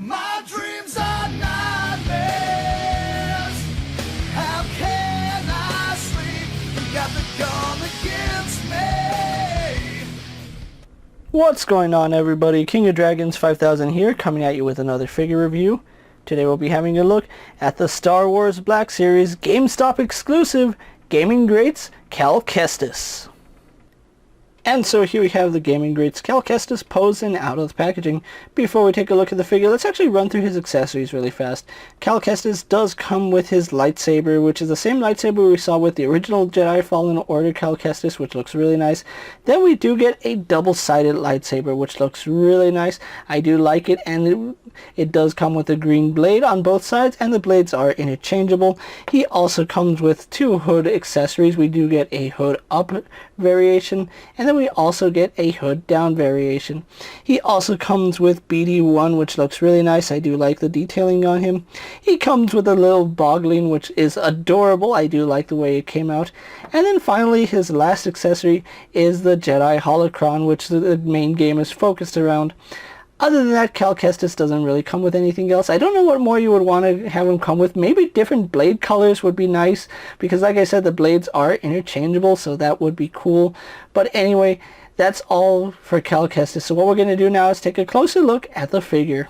My dreams are nightmares. How can I sleep? You got the gun against me. What's going on, everybody? King of Dragons 5000 here, coming at you with another figure review. Today we'll be having a look at the Star Wars Black Series Gamestop exclusive Gaming Greats Cal Kestis. And so here we have the Gaming Greats Cal Kestis posing out of the packaging. Before we take a look at the figure, let's actually run through his accessories really fast. Cal Kestis does come with his lightsaber, which is the same lightsaber we saw with the original Jedi Fallen Order Cal Kestis, which looks really nice. Then we do get a double-sided lightsaber, which looks really nice. I do like it, and it does come with a green blade on both sides, and the blades are interchangeable. He also comes with two hood accessories. We do get a hood up variation, and then we also get a hood down variation. He also comes with BD1, which looks really nice. I do like the detailing on him. He comes with a little boggling, which is adorable. I do like the way it came out. And then finally, his last accessory is the Jedi Holocron, which the main game is focused around. Other than that, Cal Kestis doesn't really come with anything else. I don't know what more you would want to have him come with. Maybe different blade colors would be nice, because like I said, the blades are interchangeable, so that would be cool. But anyway, that's all for Cal Kestis. So what we're going to do now is take a closer look at the figure.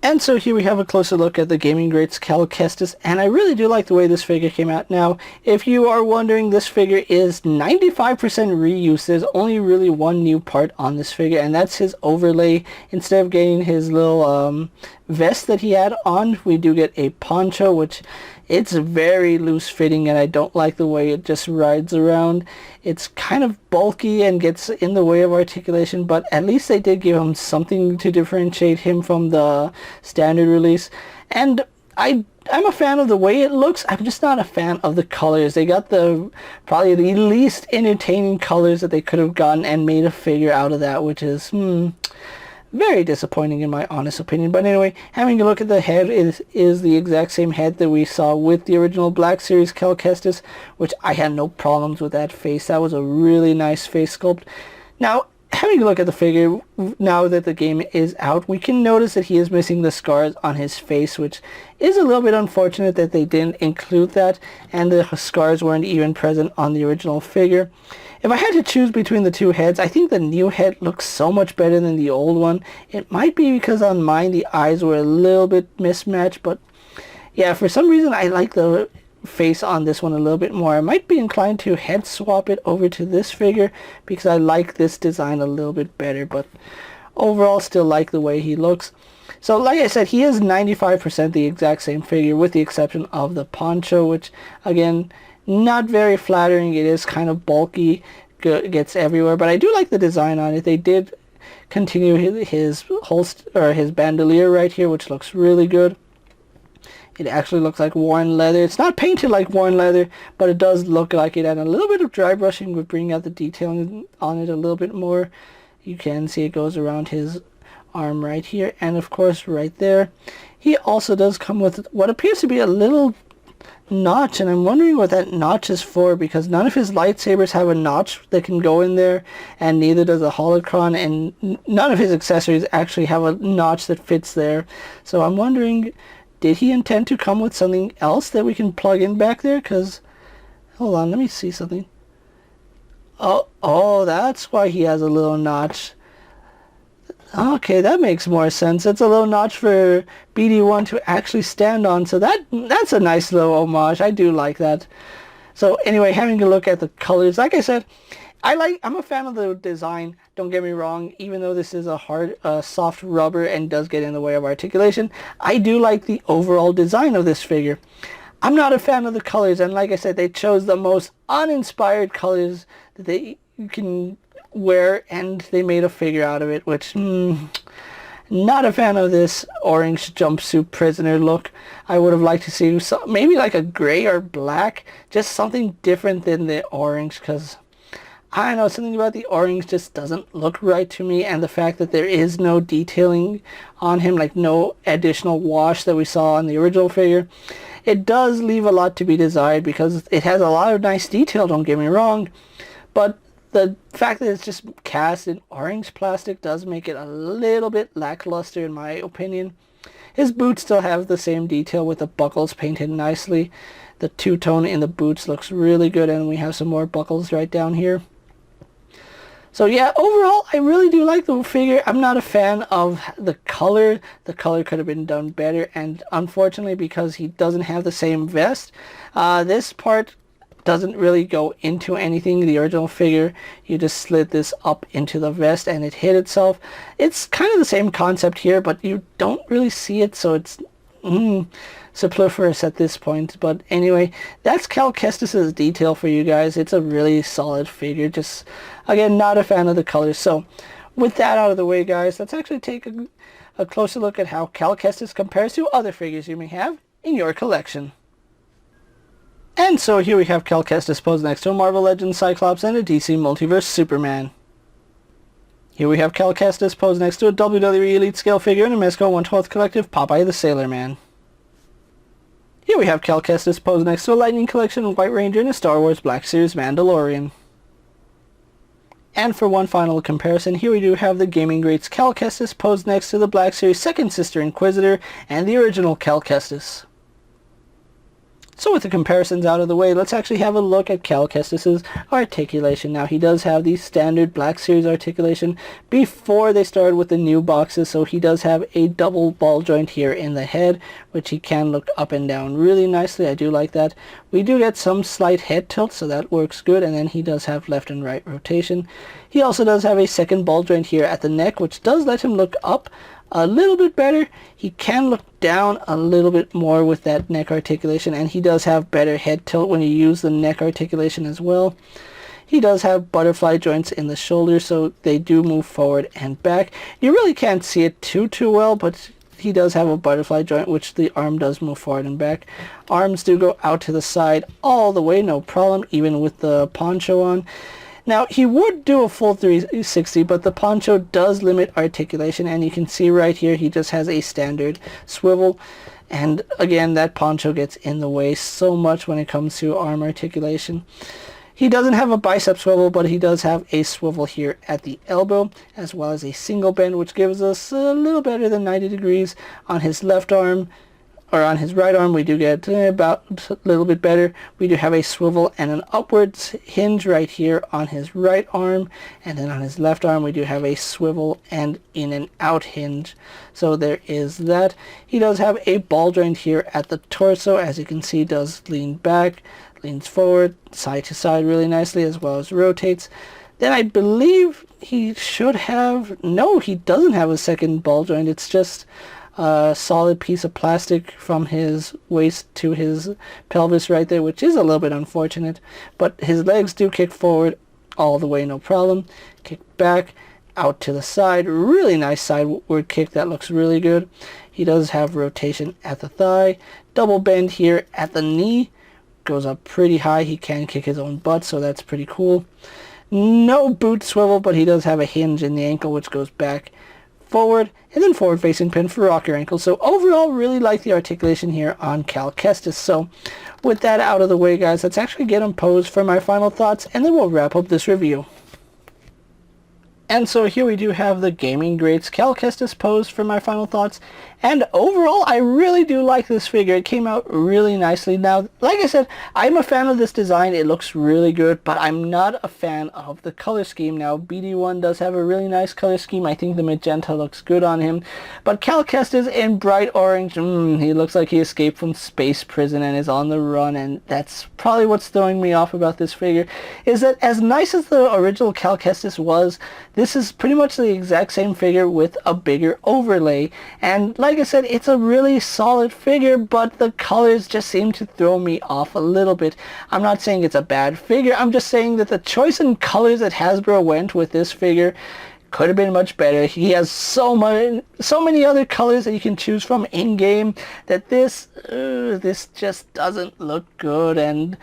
And so here we have a closer look at the Gaming Greats Cal Kestis, and I really do like the way this figure came out. Now, if you are wondering, this figure is 95% reuse. There's only really one new part on this figure, and that's his overlay. Instead of getting his little vest that he had on, we do get a poncho, which it's very loose fitting, and I don't like the way it just rides around. It's kind of bulky and gets in the way of articulation, but at least they did give him something to differentiate him from the standard release. And I'm a fan of the way it looks. I'm just not a fan of the colors. They got probably the least entertaining colors that they could have gotten and made a figure out of that, which is very disappointing in my honest opinion. But anyway, having a look at the head, is the exact same head that we saw with the original Black Series Cal Kestis, which I had no problems with that face. That was a really nice face sculpt. Now, having a look at the figure, now that the game is out, we can notice that he is missing the scars on his face, which is a little bit unfortunate that they didn't include that, and the scars weren't even present on the original figure. If I had to choose between the two heads, I think the new head looks so much better than the old one. It might be because on mine the eyes were a little bit mismatched, but yeah, for some reason I like the face on this one a little bit more. I might be inclined to head swap it over to this figure because I like this design a little bit better, but overall still like the way he looks. So like I said, he is 95% the exact same figure, with the exception of the poncho, which again, not very flattering. It is kind of bulky, gets everywhere, but I do like the design on it. They did continue his holster, or his bandolier right here, which looks really good. It actually looks like worn leather. It's not painted like worn leather, but it does look like it, and a little bit of dry brushing would bring out the detailing on it a little bit more. You can see it goes around his arm right here, and of course right there. He also does come with what appears to be a little notch, and I'm wondering what that notch is for, because none of his lightsabers have a notch that can go in there, and neither does the holocron, and none of his accessories actually have a notch that fits there. So I'm wondering, did he intend to come with something else that we can plug in back there? Because, hold on, let me see something. Oh, that's why he has a little notch. Okay, that makes more sense. It's a little notch for BD1 to actually stand on, so that's a nice little homage. I do like that. So anyway, having a look at the colors, like I said, I'm a fan of the design. Don't get me wrong. Even though this is a hard, soft rubber and does get in the way of articulation, I do like the overall design of this figure. I'm not a fan of the colors, and like I said, they chose the most uninspired colors that they can wear, and they made a figure out of it, which not a fan of this orange jumpsuit prisoner look. I would have liked to see maybe like a gray or black, just something different than the orange, because I don't know, something about the orange just doesn't look right to me, and the fact that there is no detailing on him, like no additional wash that we saw on the original figure, it does leave a lot to be desired, because it has a lot of nice detail, don't get me wrong, but The fact that it's just cast in orange plastic does make it a little bit lackluster in my opinion. His boots still have the same detail with the buckles painted nicely. The two-tone in the boots looks really good, and we have some more buckles right down here. So yeah, overall, I really do like the figure. I'm not a fan of the color. The color could have been done better, and unfortunately, because he doesn't have the same vest, this part doesn't really go into anything. The original figure, you just slid this up into the vest and it hit itself. It's kind of the same concept here, but you don't really see it, so it's superfluous at this point. But anyway, that's Cal Kestis' detail for you guys. It's a really solid figure. Just, again, not a fan of the colors. So with that out of the way, guys, let's actually take a closer look at how Cal Kestis compares to other figures you may have in your collection. And so here we have Cal Kestis posed next to a Marvel Legends Cyclops and a DC Multiverse Superman. Here we have Cal Kestis posed next to a WWE Elite Scale figure and a Mezco 1/12 Collective Popeye the Sailor Man. Here we have Cal Kestis posed next to a Lightning Collection White Ranger and a Star Wars Black Series Mandalorian. And for one final comparison, here we do have the Gaming Greats Cal Kestis posed next to the Black Series Second Sister Inquisitor and the original Cal Kestis. So with the comparisons out of the way, let's actually have a look at Cal Kestis' articulation. Now, he does have the standard Black Series articulation before they started with the new boxes, so he does have a double ball joint here in the head, which he can look up and down really nicely. I do like that. We do get some slight head tilt, so that works good, and then he does have left and right rotation. He also does have a second ball joint here at the neck, which does let him look up a little bit better. He can look down a little bit more with that neck articulation, and he does have better head tilt when you use the neck articulation as well. He does have butterfly joints in the shoulder, so they do move forward and back. You really can't see it too well, but he does have a butterfly joint, which the arm does move forward and back. Arms do go out to the side all the way, no problem, even with the poncho on. Now, he would do a full 360, but the poncho does limit articulation, and you can see right here he just has a standard swivel. And again, that poncho gets in the way so much when it comes to arm articulation. He doesn't have a bicep swivel, but he does have a swivel here at the elbow, as well as a single bend, which gives us a little better than 90 degrees on his left arm. Or on his right arm, we do get about a little bit better. We do have a swivel and an upwards hinge right here on his right arm. And then on his left arm, we do have a swivel and in and out hinge. So there is that. He does have a ball joint here at the torso. As you can see, does lean back, leans forward, side to side really nicely, as well as rotates. Then I believe he should have... No, he doesn't have a second ball joint. It's just a solid piece of plastic from his waist to his pelvis right there, which is a little bit unfortunate. But his legs do kick forward all the way, no problem. Kick back, out to the side. Really nice sideward kick that looks really good. He does have rotation at the thigh. Double bend here at the knee. Goes up pretty high. He can kick his own butt, so that's pretty cool. No boot swivel, but he does have a hinge in the ankle, which goes back, forward, and then forward facing pin for rock your ankle. So overall, really like the articulation here on Cal Kestis. So with that out of the way, guys, let's actually get him posed for my final thoughts, and then we'll wrap up this review. And so here we do have the Gaming Greats Cal Kestis posed for my final thoughts. And overall, I really do like this figure. It came out really nicely. Now, like I said, I'm a fan of this design. It looks really good, but I'm not a fan of the color scheme. Now, BD1 does have a really nice color scheme. I think the magenta looks good on him. But Cal Kestis in bright orange, he looks like he escaped from space prison and is on the run. And that's probably what's throwing me off about this figure, is that as nice as the original Cal Kestis was, this is pretty much the exact same figure with a bigger overlay. And like I said, it's a really solid figure, but the colors just seem to throw me off a little bit. I'm not saying it's a bad figure. I'm just saying that the choice in colors that Hasbro went with this figure Could have been much better. He has so many other colors that you can choose from in game that this just doesn't look good. And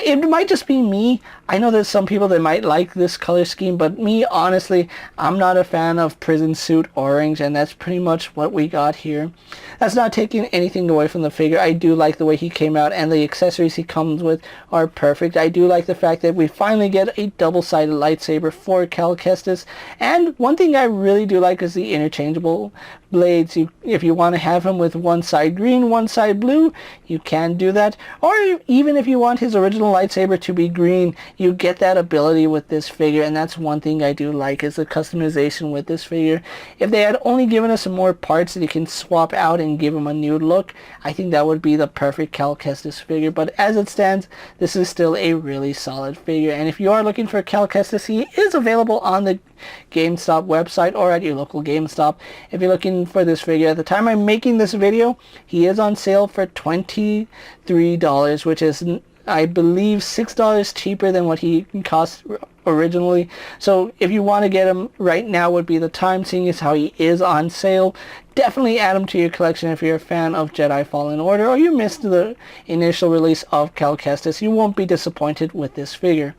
it might just be me. I know there's some people that might like this color scheme, but me, honestly, I'm not a fan of Prison Suit Orange, and that's pretty much what we got here. That's not taking anything away from the figure. I do like the way he came out, and the accessories he comes with are perfect. I do like the fact that we finally get a double-sided lightsaber for Kestis. And one thing I really do like is the interchangeable blades. If you want to have him with one side green, one side blue, you can do that. Or even if you want his original lightsaber to be green, you get that ability with this figure, and that's one thing I do like, is the customization with this figure. If they had only given us some more parts that you can swap out and give him a new look, I think that would be the perfect Kestis figure. But as it stands, this is still a really solid figure. And if you are looking for Kestis, he is available on the Gamestop website or at your local GameStop. If you're looking for this figure, at the time I'm making this video, he is on sale for $23, which is, I believe, $6 cheaper than what he cost originally. So if you want to get him right now would be the time, seeing as how he is on sale. Definitely add him to your collection if you're a fan of Jedi Fallen Order or you missed the initial release of Kestis. You won't be disappointed with this figure.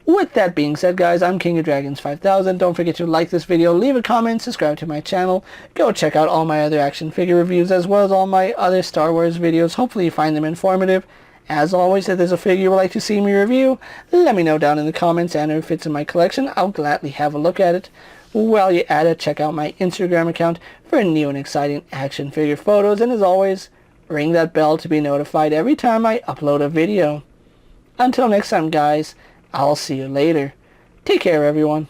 With that being said, guys, I'm KingofDragons 5000. Don't forget to like this video, leave a comment, subscribe to my channel. Go check out all my other action figure reviews as well as all my other Star Wars videos. Hopefully you find them informative. As always, if there's a figure you would like to see me review, let me know down in the comments, and if it fits in my collection, I'll gladly have a look at it. While you're at it, check out my Instagram account for new and exciting action figure photos, and as always, ring that bell to be notified every time I upload a video. Until next time, guys, I'll see you later. Take care, everyone.